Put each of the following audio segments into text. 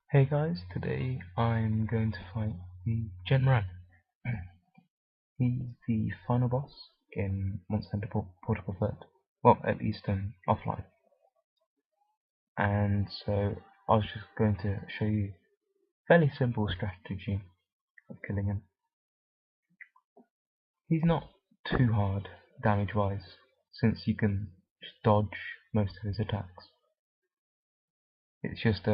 Hey guys, today I'm going to fight the Jhen Mohran. He's the final boss in Monster Hunter Portable Third. Well, at least offline. And so I was just going to show you a fairly simple strategy of killing him. He's not too hard damage wise, since you can just dodge most of his attacks. It's just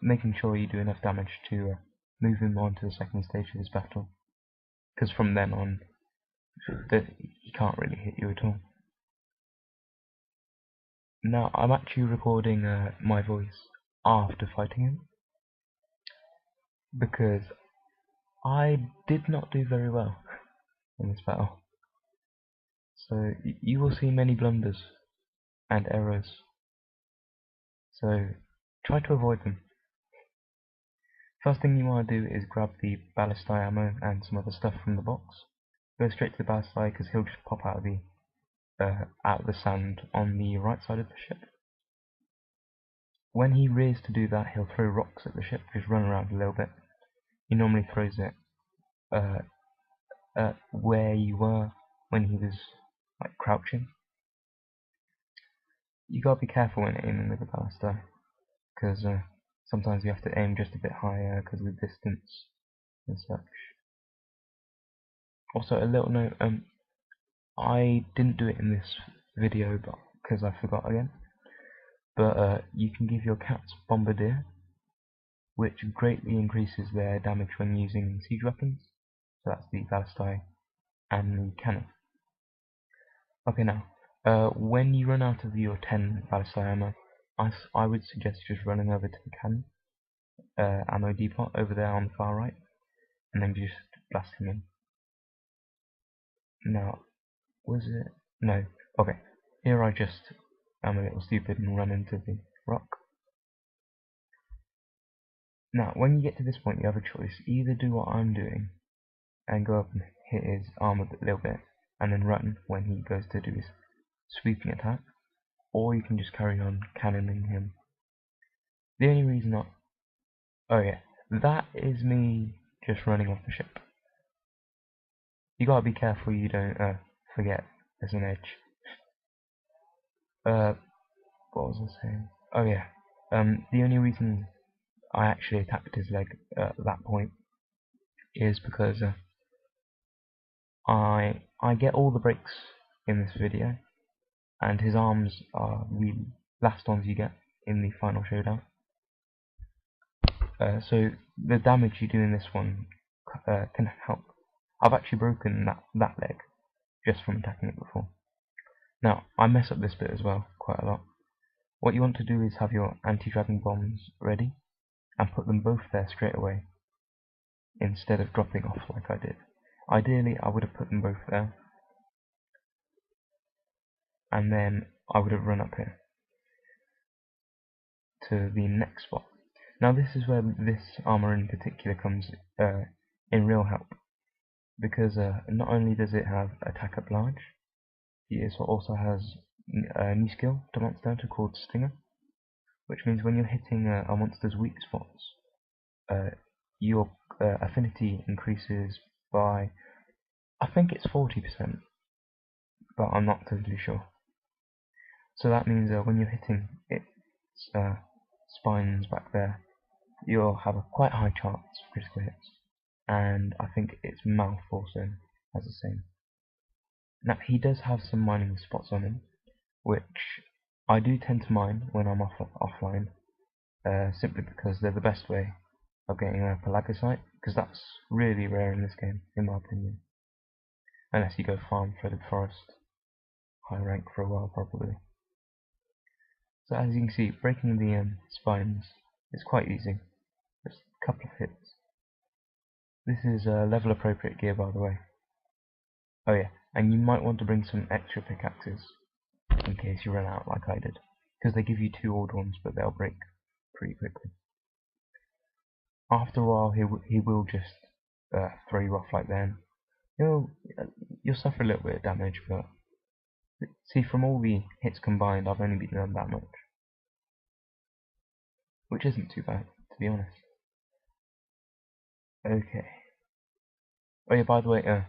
making sure you do enough damage to move him on to the second stage of his battle. Because from then on, he can't really hit you at all. Now, I'm actually recording my voice after fighting him, because I did not do very well in this battle. So you will see many blunders and errors. So try to avoid them. First thing you want to do is grab the ballistai ammo and some other stuff from the box. Go straight to the ballistai because he'll just pop out of the sand on the right side of the ship. When he rears to do that, he'll throw rocks at the ship, just run around a little bit. He normally throws it where you were when he was like crouching. You gotta be careful when aiming with the ballistai, because sometimes you have to aim just a bit higher because of the distance and such. Also, a little note, I didn't do it in this video because I forgot again, but you can give your cats Bombardier, which greatly increases their damage when using siege weapons. So that's the ballistai and the cannon. Okay, now, when you run out of your 10 ballistai ammo, I would suggest just running over to the cannon ammo depot over there on the far right, and then just blasting in. Now, was it? No. Okay, here I just am a little stupid and run into the rock. Now, when you get to this point, you have a choice. Either do what I'm doing and go up and hit his arm a little bit, and then run when he goes to do his sweeping attack, or you can just carry on cannoning him. The only reason oh yeah, that is me just running off the ship. You gotta be careful you don't forget there's an edge. What was I saying? Oh yeah, the only reason I actually attacked his leg at that point is because I get all the breaks in this video, and his arms are the last ones you get in the final showdown. So the damage you do in this one can help. I've actually broken that leg just from attacking it before. Now, I mess up this bit as well quite a lot. What you want to do is have your anti-dragon bombs ready and put them both there straight away instead of dropping off like I did. Ideally, I would have put them both there, and then I would have run up here to the next spot. Now this is where this armor in particular comes in real help, because not only does it have attack at large, it also has a new skill to Monster Hunter called Stinger, which means when you're hitting a monster's weak spots, your affinity increases by, I think it's 40%, but I'm not totally sure. So that means when you're hitting its spines back there, you'll have a quite high chance of critical hits, and I think its mouth also has the same. Now he does have some mining spots on him, which I do tend to mine when I'm offline, simply because they're the best way of getting a pelagosite, because that's really rare in this game, in my opinion. Unless you go farm flooded forest, high rank for a while probably. So as you can see, breaking the spines is quite easy, just a couple of hits. This is level appropriate gear, by the way. Oh yeah, and you might want to bring some extra pickaxes in case you run out like I did, because they give you 2 old ones, but they'll break pretty quickly. After a while, he will just throw you off like that. You'll suffer a little bit of damage, but see, from all the hits combined, I've only been done that much. which isn't too bad, to be honest. Okay. Oh yeah, by the way,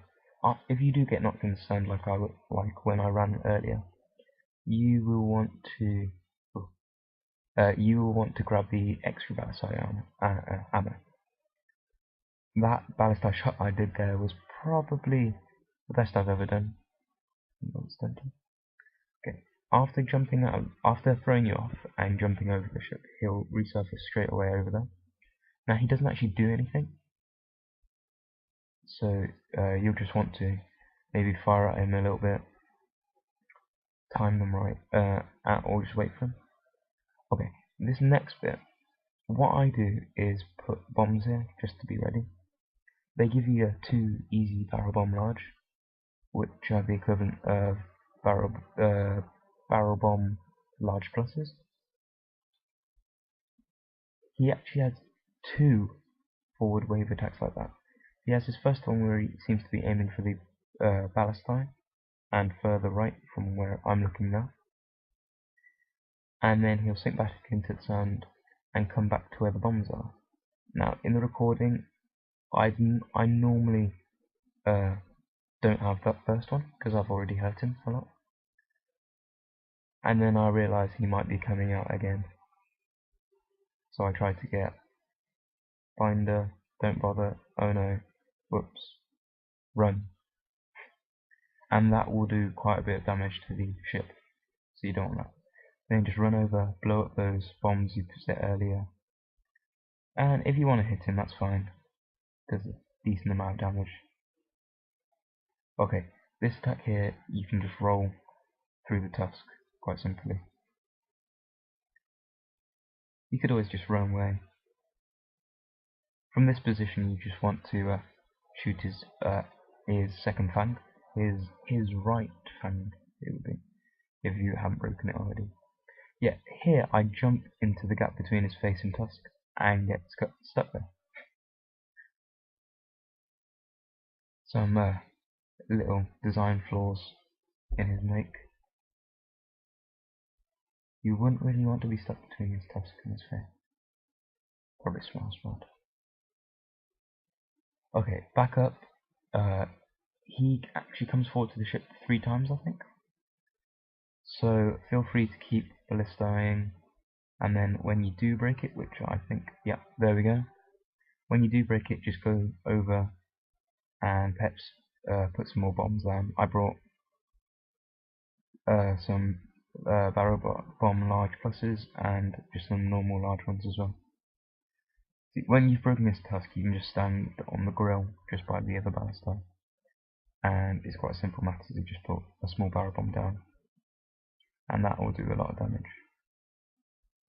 if you do get knocked in the sand like when I ran earlier, you will want to grab the extra ballistic ammo. That ballistic shot I did there was probably the best I've ever done. Okay. After throwing you off and jumping over the ship, he'll resurface straight away over there. Now he doesn't actually do anything, so you'll just want to maybe fire at him a little bit, time them right, or just wait for him. Okay, this next bit, what I do is put bombs here just to be ready. They give you 2 easy barrel bomb large, which are the equivalent of barrel bomb large pluses. He actually has 2 forward wave attacks like that. He has his first one where he seems to be aiming for the ballistine and further right from where I'm looking now. And then he'll sink back into the sand and come back to where the bombs are. Now, in the recording, I normally don't have that first one because I've already hurt him a lot. And then I realised he might be coming out again. So I tried to get binder, don't bother, oh no, whoops, run. And that will do quite a bit of damage to the ship, so you don't want that. Then just run over, blow up those bombs you set earlier. And if you want to hit him, that's fine. Does a decent amount of damage. Okay, this attack here, you can just roll through the tusk, quite simply. You could always just run away. From this position, you just want to shoot his second fang, his right fang, it would be, if you haven't broken it already. Yeah, here I jump into the gap between his face and tusk and get stuck there. Some little design flaws in his make. You wouldn't really want to be stuck between his tusk and his face. Probably smells bad. Okay, back up. He actually comes forward to the ship 3 times, I think. So feel free to keep ballistaing, and then when you do break it, which I think, yeah, there we go. When you do break it, just go over and put some more bombs down. I brought some barrel bomb large pluses and just some normal large ones as well. See, when you've broken this tusk, you can just stand on the grill just by the other ballista, and it's quite simple maths. You just put a small barrel bomb down, and that will do a lot of damage.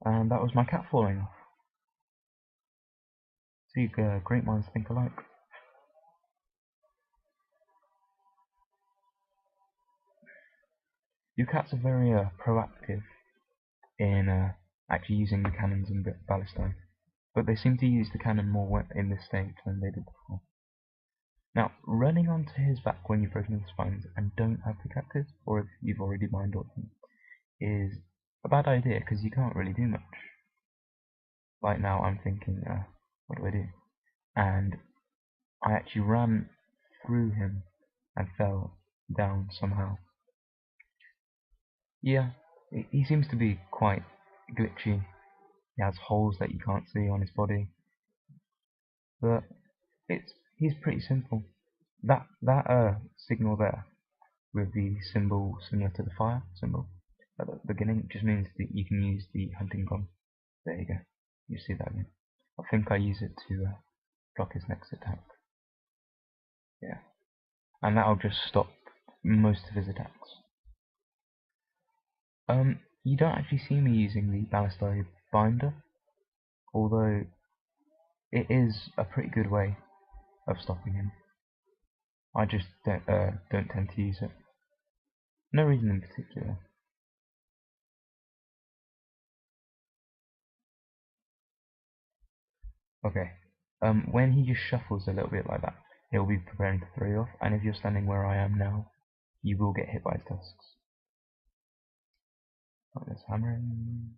And that was my cat falling off. See, great minds think alike. Your cats are very proactive in actually using the cannons and ballistae, but they seem to use the cannon more in this stage than they did before. Now, running onto his back when you've broken his spines and don't have the captives, or if you've already mind ordered them, is a bad idea because you can't really do much. Right now I'm thinking, what do I do? And I actually ran through him and fell down somehow. Yeah, he seems to be quite glitchy. He has holes that you can't see on his body, but he's pretty simple. That signal there with the symbol similar to the fire symbol at the beginning just means that you can use the hunting gun. There you go. You see that again. I think I use it to block his next attack. Yeah, and that'll just stop most of his attacks. You don't actually see me using the ballistae binder, although it is a pretty good way of stopping him. I just don't tend to use it. No reason in particular. Okay. When he just shuffles a little bit like that, he'll be preparing to throw you off, and if you're standing where I am now, you will get hit by his tusks. Like this, hammering.